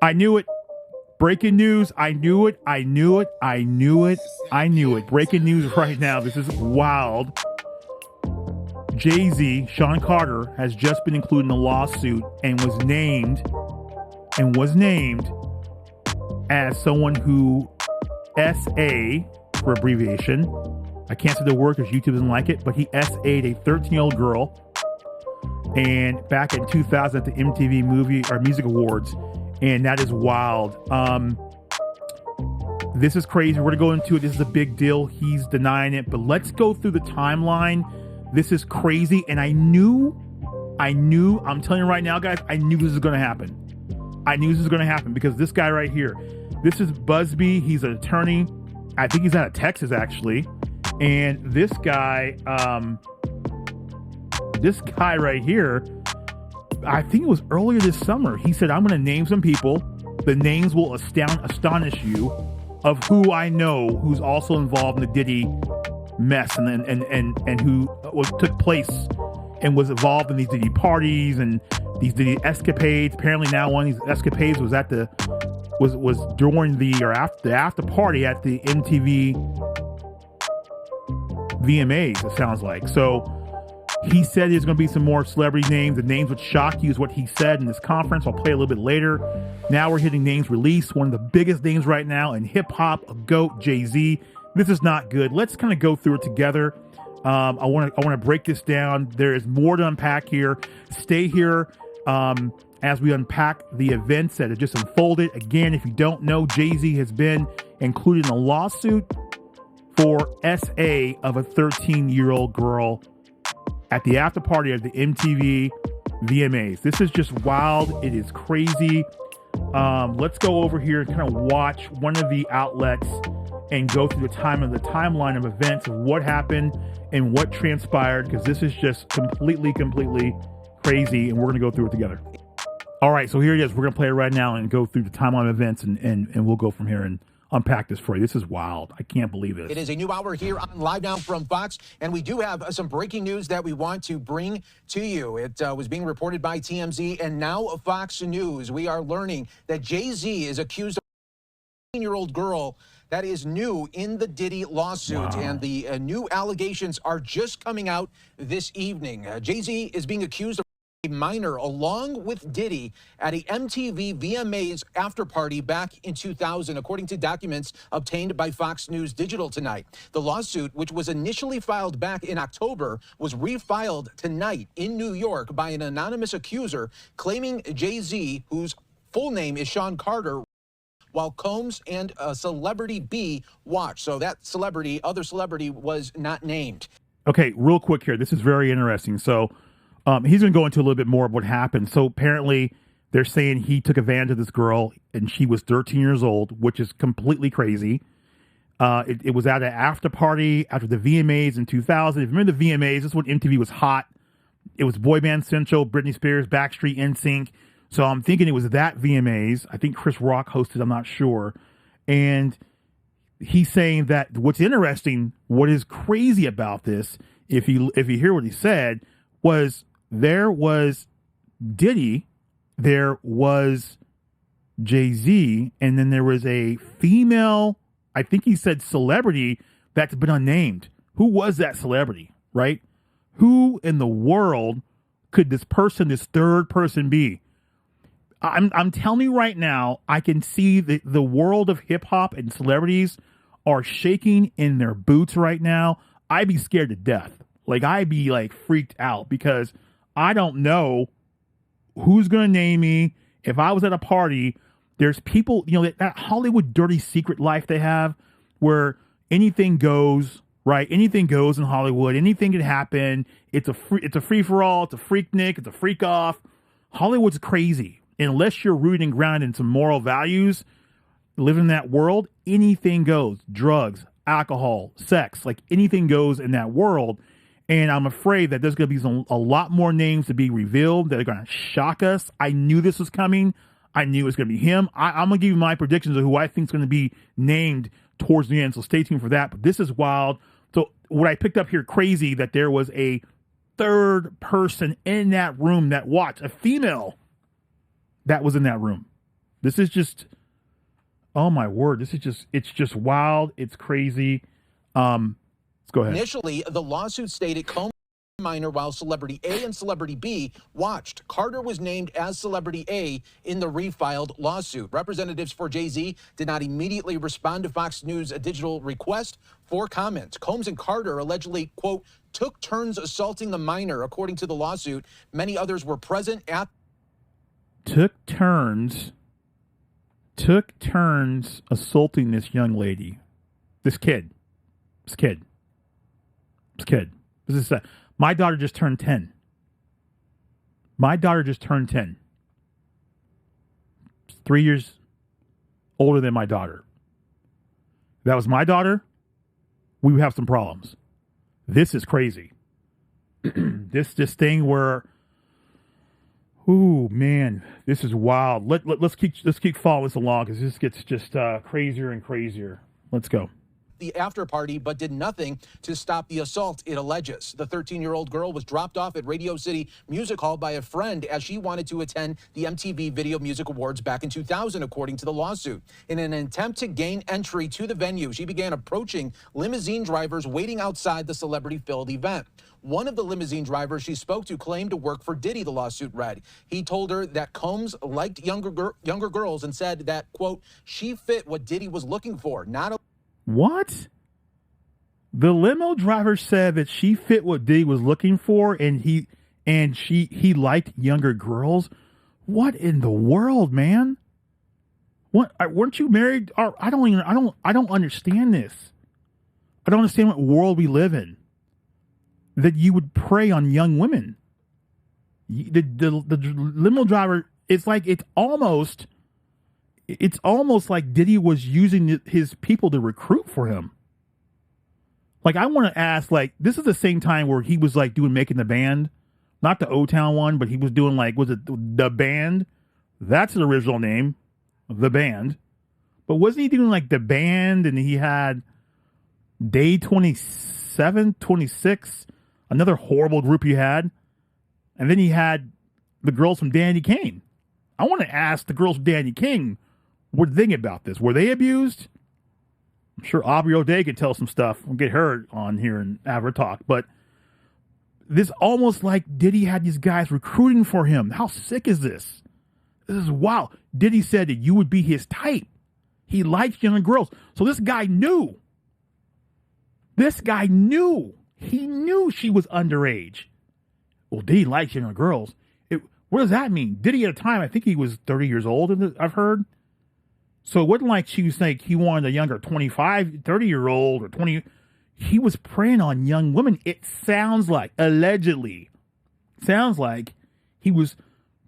I knew it. Breaking news. I knew it. I knew it. I knew it. I knew it. Breaking news right now. This is wild. Jay-Z, Sean Carter, has just been included in a lawsuit and was named as someone who SA, for abbreviation, I can't say the word because YouTube doesn't like it, but he SA'd a 13-year-old girl, and back in 2000 at the MTV Movie or Music Awards, and that is wild. This is crazy. We're gonna go into it. This is a big deal. He's denying it, but let's go through the timeline. This is crazy, and I knew, I'm telling you right now, guys, I knew this was gonna happen. I knew this was gonna happen because this guy right here, this is Buzbee. He's an attorney. I think he's out of Texas, actually. And this guy right here, I think it was earlier this summer, he said, I'm going to name some people. The names will astonish you of who I know who's also involved in the Diddy mess and who took place and was involved in these Diddy parties and these Diddy escapades. Apparently now one of these escapades was at was during the after party at the MTV VMAs, it sounds like. So he said there's going to be some more celebrity names. The names would shock you is what he said in this conference. I'll play a little bit later. Now we're hitting names released. One of the biggest names right now in hip hop, a GOAT, Jay-Z. This is not good. Let's kind of go through it together. I want to break this down. There is more to unpack here. Stay here as we unpack the events that have just unfolded. Again, if you don't know, Jay-Z has been included in a lawsuit for SA of a 13-year-old girl at the after party of the MTV VMAs. This is just wild. It is crazy. Let's go over here and kind of watch one of the outlets and go through the timeline of events of what happened and what transpired, because this is just completely crazy, and we're going to go through it together. All right, so here it is. We're going to play it right now and go through the timeline of events, and we'll go from here and unpack this for you. This is wild. I can't believe this. It is a new hour here on Live Now from Fox, and we do have some breaking news that we want to bring to you. It was being reported by TMZ and now Fox News. We are learning that Jay-Z is accused of a 13-year-old girl. That is new in the Diddy lawsuit, wow. And the new allegations are just coming out this evening. Jay-Z is being accused of a minor along with Diddy at a MTV VMAs after party back in 2000, according to documents obtained by Fox News Digital tonight. The lawsuit, which was initially filed back in October, was refiled tonight in New York by an anonymous accuser claiming Jay-Z, whose full name is Sean Carter, while Combs and Celebrity B watched. So that other celebrity was not named. Okay, real quick here. This is very interesting. So he's going to go into a little bit more of what happened. So apparently they're saying he took advantage of this girl and she was 13 years old, which is completely crazy. It was at an after party after the VMAs in 2000. If you remember the VMAs, this is when MTV was hot. It was Boy Band Central, Britney Spears, Backstreet, NSYNC. So I'm thinking it was that VMAs. I think Chris Rock hosted, I'm not sure. And he's saying that what's interesting, what is crazy about this, if you hear what he said, was there was Diddy, there was Jay-Z, and then there was a female, I think he said celebrity, that's been unnamed. Who was that celebrity, right? Who in the world could this third person be? I'm telling you right now, I can see the world of hip hop and celebrities are shaking in their boots right now. I'd be scared to death. Like, I'd be like freaked out because I don't know who's going to name me. If I was at a party, there's people, that Hollywood dirty secret life they have where anything goes, right? Anything goes in Hollywood. Anything can happen. It's a free for all. It's a freaknik. It's a freak off. Hollywood's crazy. Unless you're rooted and grounded in some moral values, living in that world, anything goes. Drugs, alcohol, sex, like anything goes in that world. And I'm afraid that there's going to be a lot more names to be revealed that are going to shock us. I knew this was coming. I knew it was going to be him. I'm going to give you my predictions of who I think is going to be named towards the end. So stay tuned for that. But this is wild. So what I picked up here, crazy that there was a third person in that room that watched, a female that was in that room. This is just, oh my word. This is just, it's just wild. It's crazy. Let's go ahead. Initially, the lawsuit stated Combs minor while Celebrity A and Celebrity B watched. Carter was named as Celebrity A in the refiled lawsuit. Representatives for Jay-Z did not immediately respond to Fox News' digital request for comment. Combs and Carter allegedly, quote, took turns assaulting the minor, according to the lawsuit. Many others were present at... Took turns assaulting this young lady. This kid. This is my daughter just turned 10. My daughter just turned 10. 3 years older than my daughter. If that was my daughter, we would have some problems. This is crazy. This thing where, ooh man, this is wild. Let's keep following this along because this gets just crazier and crazier. Let's go. The after party, but did nothing to stop the assault, it alleges. The 13-year-old girl was dropped off at Radio City Music Hall by a friend as she wanted to attend the MTV Video Music Awards back in 2000, according to the lawsuit. In an attempt to gain entry to the venue, she began approaching limousine drivers waiting outside the celebrity-filled event. One of the limousine drivers she spoke to claimed to work for Diddy, the lawsuit read. He told her that Combs liked younger girls and said that, quote, she fit what Diddy was looking for, not a... What? The limo driver said that she fit what Diddy was looking for, and he liked younger girls. What in the world, man? What? Weren't you married? I don't understand this. I don't understand what world we live in. That you would prey on young women. The limo driver. It's almost like Diddy was using his people to recruit for him. Like, I want to ask, like, this is the same time where he was, like, Making the Band. Not the O-Town one, but he was doing, like, was it The Band? That's the original name, The Band. But wasn't he doing, like, The Band, and he had Day 27, 26, another horrible group he had. And then he had the girls from Danny Kane. I want to ask the girls from Danny Kane, what do they think about this? Were they abused? I'm sure Aubrey O'Day could tell some stuff. We'll get her on here and have her talk. But this almost like Diddy had these guys recruiting for him. How sick is this? This is wild. Diddy said that you would be his type. He likes young girls. So this guy knew. He knew she was underage. Well, Diddy likes younger girls. What does that mean? Diddy at a time, I think he was 30 years old, I've heard. So it wasn't like she was like he wanted a younger 25, 30-year-old or 20. He was preying on young women. It sounds like, allegedly, he was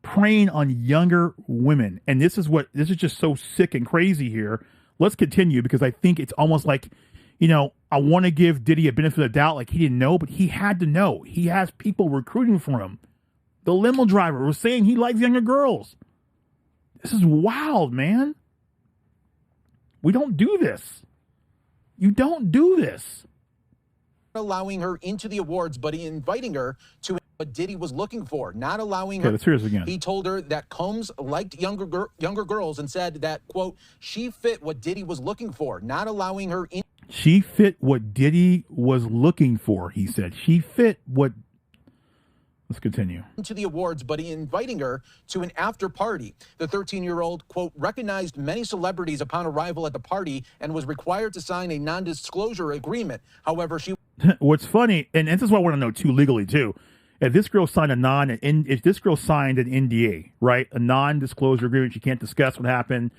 preying on younger women. And this is just so sick and crazy here. Let's continue because I think it's almost like, I want to give Diddy a benefit of the doubt like he didn't know, but he had to know. He has people recruiting for him. The limo driver was saying he likes younger girls. This is wild, man. We don't do this. You don't do this. Allowing her into the awards, but inviting her to what Diddy was looking for, not allowing her. Okay, let's hear this again. He told her that Combs liked younger girls and said that, quote, she fit what Diddy was looking for, not allowing her in. She fit what Diddy was looking for, he said. She fit what... Let's continue. To the awards, but inviting her to an after party. The 13-year-old, quote, recognized many celebrities upon arrival at the party and was required to sign a non-disclosure agreement. However, she... What's funny, and this is what I want to know too, legally too, if this girl signed an NDA, right, a non-disclosure agreement, she can't discuss what happened.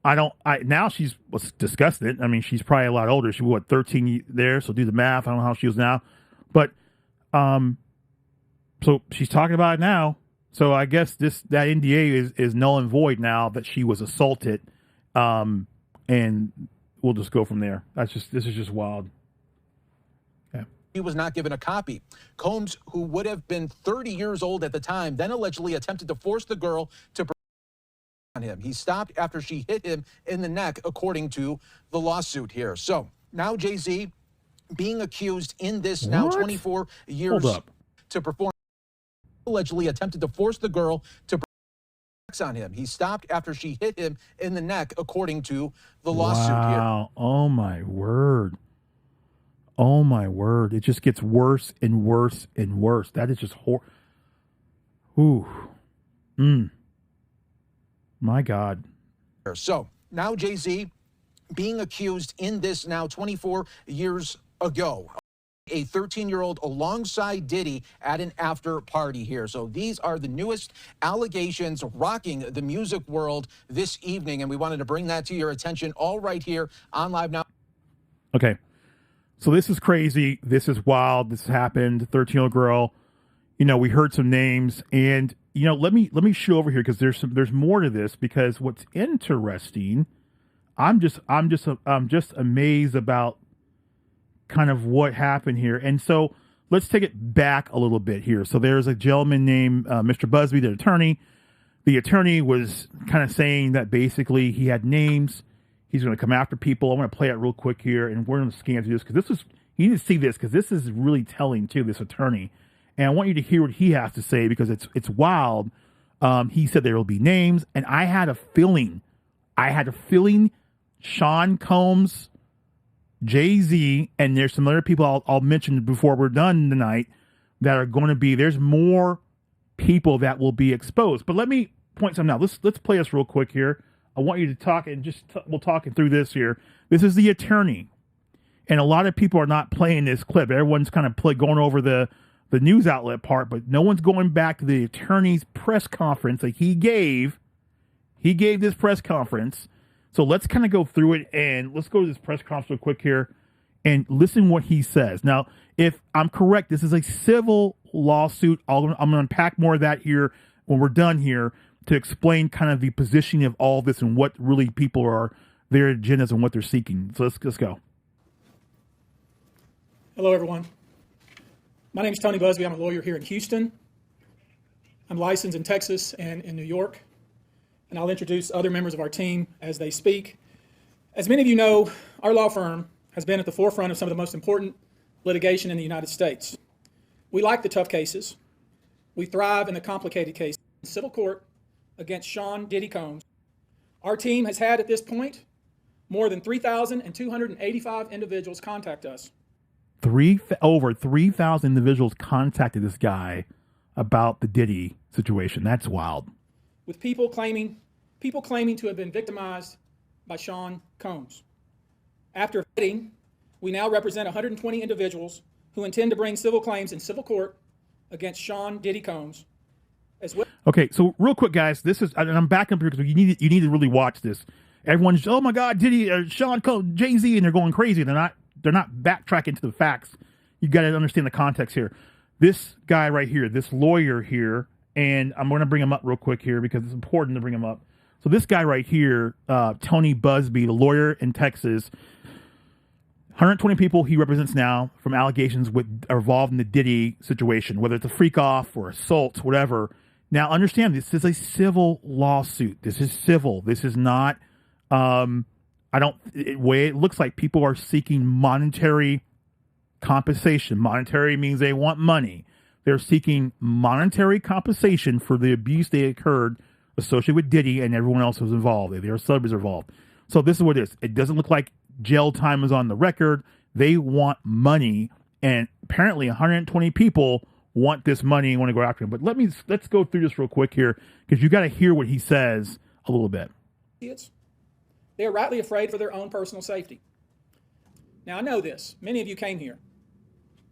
Now she's discussed it. I mean, she's probably a lot older. She was 13 there, so do the math. I don't know how she was now, but so she's talking about it now. So I guess that NDA is null and void now that she was assaulted, and we'll just go from there. This is just wild. Okay. He was not given a copy. Combs, who would have been 30 years old at the time, then allegedly attempted to force the girl to on him. He stopped after she hit him in the neck, according to the lawsuit here. So now Jay-Z being accused in this now 24 years to perform, allegedly attempted to force the girl to on him. He stopped after she hit him in the neck, according to the lawsuit here. Wow. Oh, my word. Oh, my word. It just gets worse and worse and worse. That is just Ooh. My God. So now Jay-Z being accused in this now 24 years ago. A 13-year-old alongside Diddy at an after party here. So these are the newest allegations rocking the music world this evening, and we wanted to bring that to your attention all right here on Live Now. Okay. So this is crazy. This is wild. This happened. 13-year-old girl. You know, we heard some names, and you know, let me shoot over here because there's more to this, because what's interesting, I'm just amazed about kind of what happened here. And so let's take it back a little bit here. So there's a gentleman named Mr. Buzbee, the attorney. The attorney was kind of saying that basically he had names. He's going to come after people. I'm going to play it real quick here, and we're going to scan through this because you need to see this because this is really telling too, this attorney. And I want you to hear what he has to say because it's wild. He said there will be names, and I had a feeling Sean Combs, Jay-Z, and there's some other people I'll mention before we're done tonight that are going to be, there's more people that will be exposed. But let me point something out. Let's play this real quick here. I want you to talk and we'll talk through this here. This is the attorney. And a lot of people are not playing this clip. Everyone's kind of going over the news outlet part, but no one's going back to the attorney's press conference that he gave. He gave this press conference. So let's kind of go through it, and let's go to this press conference real quick here and listen what he says. Now, if I'm correct, this is a civil lawsuit. I'm going to unpack more of that here when we're done here to explain kind of the positioning of all this and what really people are, their agendas and what they're seeking. So let's go. Hello, everyone. My name is Tony Buzbee. I'm a lawyer here in Houston. I'm licensed in Texas and in New York. And I'll introduce other members of our team as they speak. As many of you know, our law firm has been at the forefront of some of the most important litigation in the United States. We like the tough cases. We thrive in the complicated cases. In civil court against Sean Diddy Combs, our team has had at this point more than 3,285 individuals contact us. Over 3,000 individuals contacted this guy about the Diddy situation. That's wild. With people claiming to have been victimized by Sean Combs. After vetting, we now represent 120 individuals who intend to bring civil claims in civil court against Sean Diddy Combs, as well. Okay, so real quick, guys, this is, and I'm back up here because you need to really watch this. Everyone's, oh my God, Diddy, Sean Combs, Jay-Z, and they're going crazy. They're not backtracking to the facts. You got to understand the context here. This guy right here, this lawyer here, and I'm going to bring him up real quick here because it's important to bring him up. So this guy right here, Tony Buzbee, the lawyer in Texas, 120 people he represents now from allegations are involved in the Diddy situation, whether it's a freak off or assault, whatever. Now, understand, this is a civil lawsuit. This is civil. This is not, way it looks like people are seeking monetary compensation. Monetary means they want money. They're seeking monetary compensation for the abuse they occurred associated with Diddy and everyone else who was involved. Their celebrities are involved. So this is what it is. It doesn't look like jail time is on the record. They want money, and apparently 120 people want this money and want to go after him. But let's go through this real quick here because you got to hear what he says a little bit. They are rightly afraid for their own personal safety. Now, I know this. Many of you came here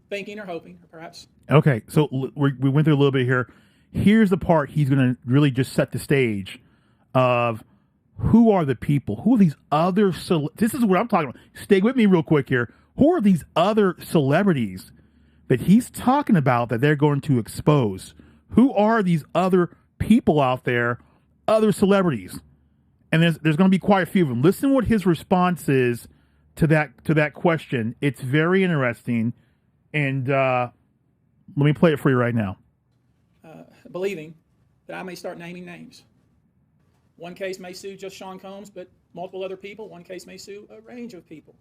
thinking or hoping, or perhaps. Okay, so we went through a little bit here. Here's the part he's going to really just set the stage of who are the people? Who are these other this is what I'm talking about. Stay with me real quick here. Who are these other celebrities that he's talking about that they're going to expose? Who are these other people out there, other celebrities? And there's going to be quite a few of them. Listen to what his response is to that question. It's very interesting. And let me play it for you right now. Believing that I may start naming names. One case may sue just Sean Combs, but multiple other people. One case may sue a range of people.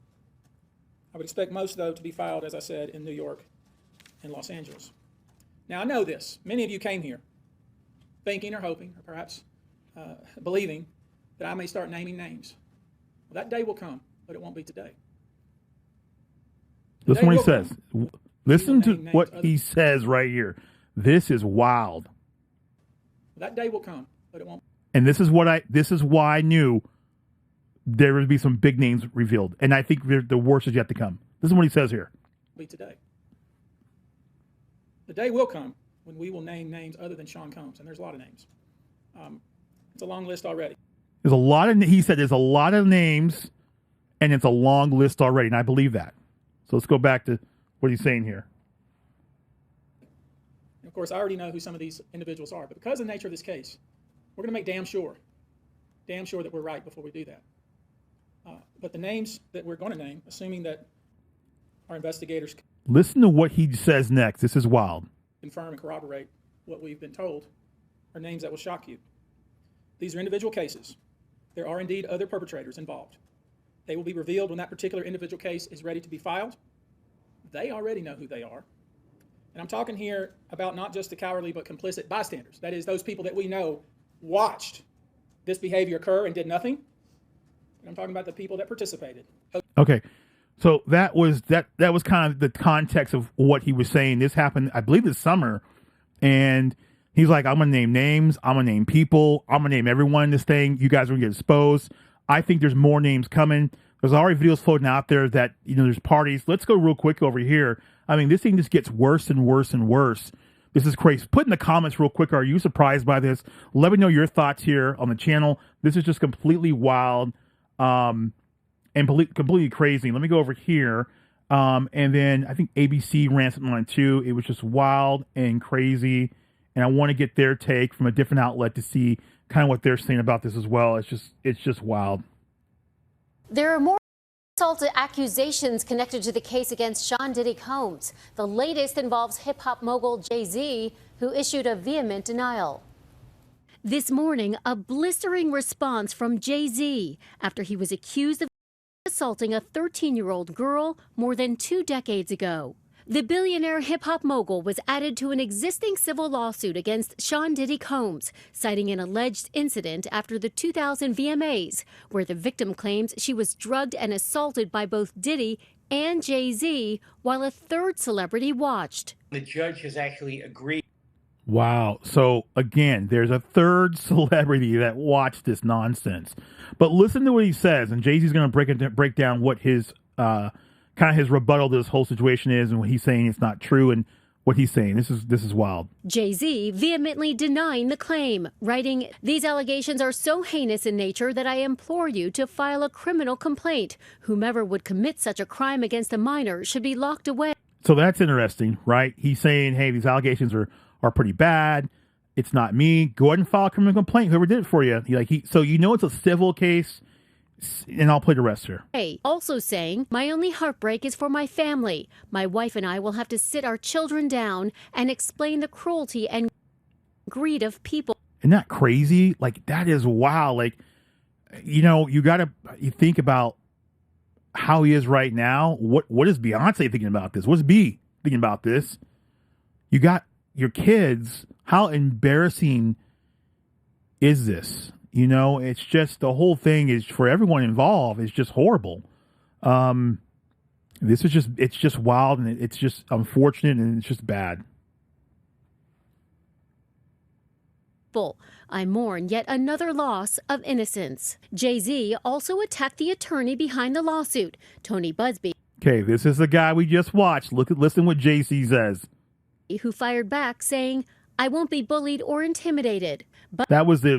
I would expect most, though, to be filed, as I said, in New York and Los Angeles. Now, I know this. Many of you came here thinking or hoping, or perhaps believing that I may start naming names. Well, that day will come, but it won't be today. Listen what he says. Listen to what he says right here. This is wild. That day will come, but it won't. And this is why I knew there would be some big names revealed. And I think the worst is yet to come. This is what he says here. Be today. The day will come when we will name names other than Sean Combs, and there's a lot of names. It's a long list already. He said there's a lot of names, and it's a long list already, and I believe that. So let's go back to what he's saying here. And of course, I already know who some of these individuals are, but because of the nature of this case, we're going to make damn sure that we're right before we do that. But the names that we're going to name, assuming that our investigators listen to what he says next. This is wild. Confirm and corroborate what we've been told, are names that will shock you. These are individual cases. There are indeed other perpetrators involved. They will be revealed when that particular individual case is ready to be filed. They already know who they are. And I'm talking here about not just the cowardly but complicit bystanders. That is, those people that we know watched this behavior occur and did nothing. And I'm talking about the people that participated. Okay. So that was kind of the context of what he was saying. This happened, I believe, this summer. And he's like, I'm going to name names. I'm going to name people. I'm going to name everyone in this thing. You guys are going to get exposed. I think there's more names coming. There's already videos floating out there that, there's parties. Let's go real quick over here. I mean, this thing just gets worse and worse and worse. This is crazy. Put in the comments real quick. Are you surprised by this? Let me know your thoughts here on the channel. This is just completely wild. And completely crazy. Let me go over here. And then I think ABC ran something on it too. It was just wild and crazy. And I want to get their take from a different outlet to see kind of what they're saying about this as well. It's just wild. There are more assault accusations connected to the case against Sean Diddy Combs. The latest involves hip-hop mogul Jay-Z, who issued a vehement denial. This morning, a blistering response from Jay-Z after he was accused of assaulting a 13-year-old girl more than 2 decades ago. The billionaire hip-hop mogul was added to an existing civil lawsuit against Sean Diddy Combs, citing an alleged incident after the 2000 VMAs, where the victim claims she was drugged and assaulted by both Diddy and Jay-Z while a third celebrity watched. The judge has actually agreed. Wow. So, again, there's a third celebrity that watched this nonsense. But listen to what he says, and Jay-Z's going to break down what his kind of his rebuttal to this whole situation is and what he's saying it's not true and what he's saying. This is wild. Jay-Z vehemently denying the claim, writing, "These allegations are so heinous in nature that I implore you to file a criminal complaint. Whomever would commit such a crime against a minor should be locked away." So that's interesting, right? He's saying, hey, these allegations are pretty bad. It's not me. Go ahead and file a criminal complaint. Whoever did it for you. So it's a civil case. And I'll play the rest here. Also saying, "My only heartbreak is for my family. My wife and I will have to sit our children down and explain the cruelty and greed of people." Isn't that crazy? Like, that is wow. Like, you think about how he is right now. What is Beyonce thinking about this? What's B thinking about this? You got your kids. How embarrassing is this? It's just the whole thing is for everyone involved. It's just horrible. It's just wild and it's just unfortunate and it's just bad. I mourn yet another loss of innocence. Jay-Z also attacked the attorney behind the lawsuit, Tony Buzbee. Okay, this is the guy we just watched. Listen what Jay-Z says. Who fired back saying, "I won't be bullied or intimidated." But that was the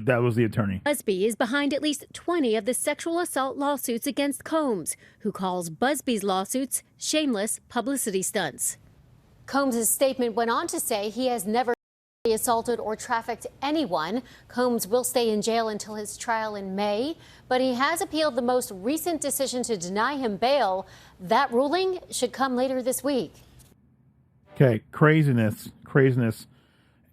attorney. Buzbee is behind at least 20 of the sexual assault lawsuits against Combs, who calls Buzbee's lawsuits shameless publicity stunts. Combs' statement went on to say he has never assaulted or trafficked anyone. Combs will stay in jail until his trial in May, but he has appealed the most recent decision to deny him bail. That ruling should come later this week. Okay, craziness.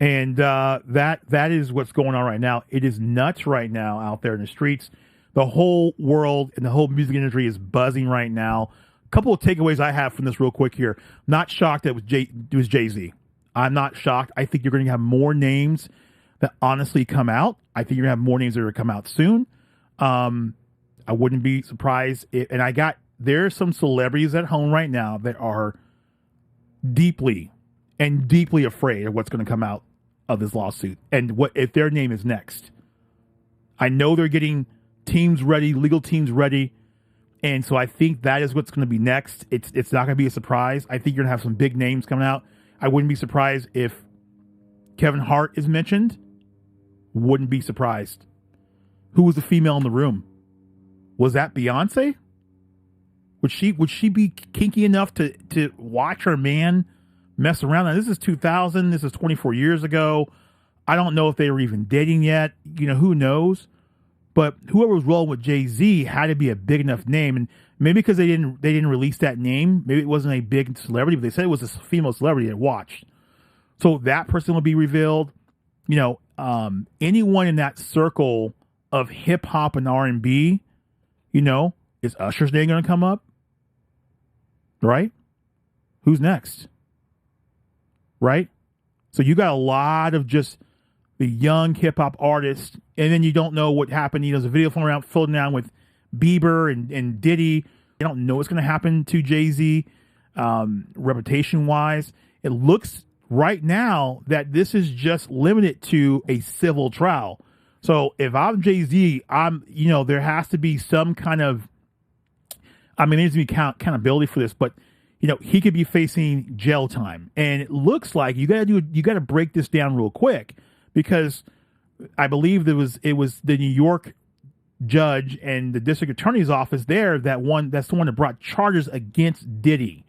And that is what's going on right now. It is nuts right now out there in the streets. The whole world and the whole music industry is buzzing right now. A couple of takeaways I have from this real quick here. Not shocked that it was Jay-Z. I'm not shocked. I think you're going to have more names that honestly come out. I think you're going to have more names that are going to come out soon. I wouldn't be surprised if, and there's some celebrities at home right now that are deeply afraid of what's going to come out of this lawsuit and what if their name is next. I know they're getting teams ready, legal teams ready, and so I think that is what's going to be next. It's not going to be a surprise. I think you're going to have some big names coming out. I wouldn't be surprised if Kevin Hart is mentioned. Wouldn't be surprised. Who was the female in the room? Was that Beyonce? Would she be kinky enough to watch her man mess around? Now, this is 2000. This is 24 years ago. I don't know if they were even dating yet. Who knows? But whoever was rolling with Jay-Z had to be a big enough name, and maybe because they didn't release that name, maybe it wasn't a big celebrity, but they said it was a female celebrity that watched. So that person will be revealed. Anyone in that circle of hip hop and R&B, is Usher's name going to come up? Right? Who's next? Right? So you got a lot of just the young hip hop artists, and then you don't know what happened. There's a video floating around with Bieber and Diddy. You don't know what's going to happen to Jay-Z reputation wise. It looks right now that this is just limited to a civil trial. So if I'm Jay-Z, there has to be some kind of, there needs to be accountability for this, but he could be facing jail time. And it looks like you got to break this down real quick, because I believe it was the New York judge and the district attorney's office there that's the one that brought charges against Diddy,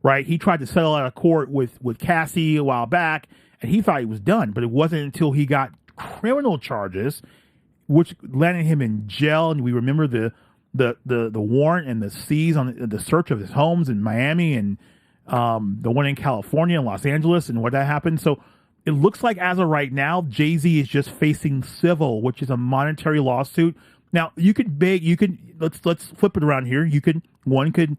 right? He tried to settle out of court with Cassie a while back, and he thought he was done, but it wasn't until he got criminal charges, which landed him in jail. And we remember the warrant and the seize on the search of his homes in Miami and the one in California and Los Angeles and what that happened. So it looks like as of right now, Jay-Z is just facing civil, which is a monetary lawsuit. Now let's flip it around here. One could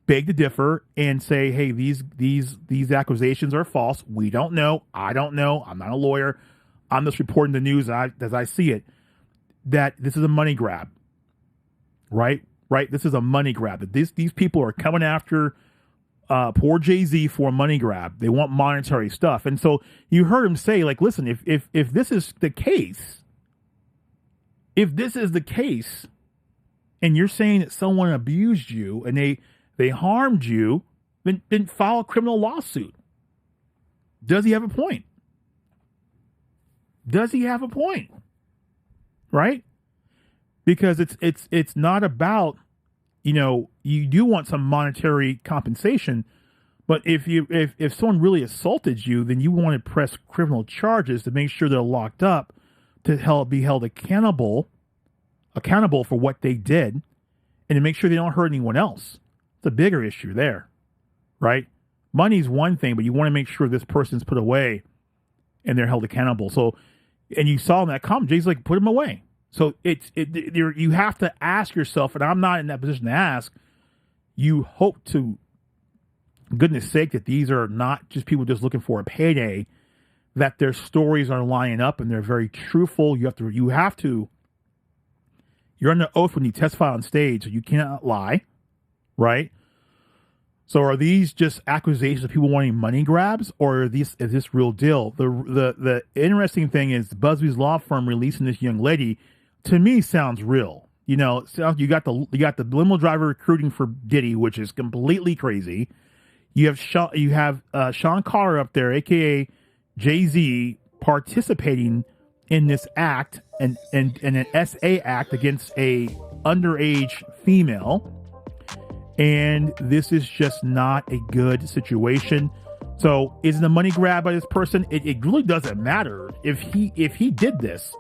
beg to differ and say, hey, these accusations are false. We don't know. I don't know. I'm not a lawyer. I'm just reporting the news as I see it, that this is a money grab. Right? This is a money grab. That these people are coming after poor Jay-Z for a money grab. They want monetary stuff. And so you heard him say, like, listen, if this is the case, and you're saying that someone abused you and they harmed you, then file a criminal lawsuit. Does he have a point? Right? Because it's not about, you do want some monetary compensation, but if someone really assaulted you, then you want to press criminal charges to make sure they're locked up, to be held accountable for what they did, and to make sure they don't hurt anyone else. It's a bigger issue there, right? Money's one thing, but you want to make sure this person's put away and they're held accountable. So, and you saw in that comment, Jay's like, put him away. So you have to ask yourself, and I'm not in that position to ask, you hope to goodness sake that these are not just people just looking for a payday, that their stories are lining up and they're very truthful. You're under oath when you testify on stage, so you cannot lie, right? So are these just accusations of people wanting money grabs, or is this real deal? The interesting thing is Buzbee's law firm releasing this young lady, to me, sounds real. You got the limo driver recruiting for Diddy, which is completely crazy. You have Sean Carter up there, aka Jay-Z, participating in this act and an SA act against a underage female, and this is just not a good situation. So is it a money grab by this person? It really doesn't matter if he did this.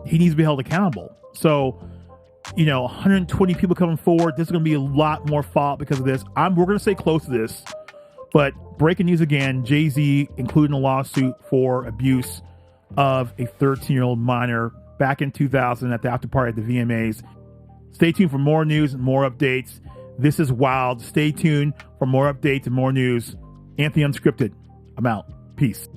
He needs to be held accountable. So, 120 people coming forward. There's going to be a lot more fallout because of this. We're going to stay close to this. But breaking news again, Jay-Z including a lawsuit for abuse of a 13-year-old minor back in 2000 at the after party at the VMAs. Stay tuned for more news and more updates. This is wild. Stay tuned for more updates and more news. Anthony Unscripted. I'm out. Peace.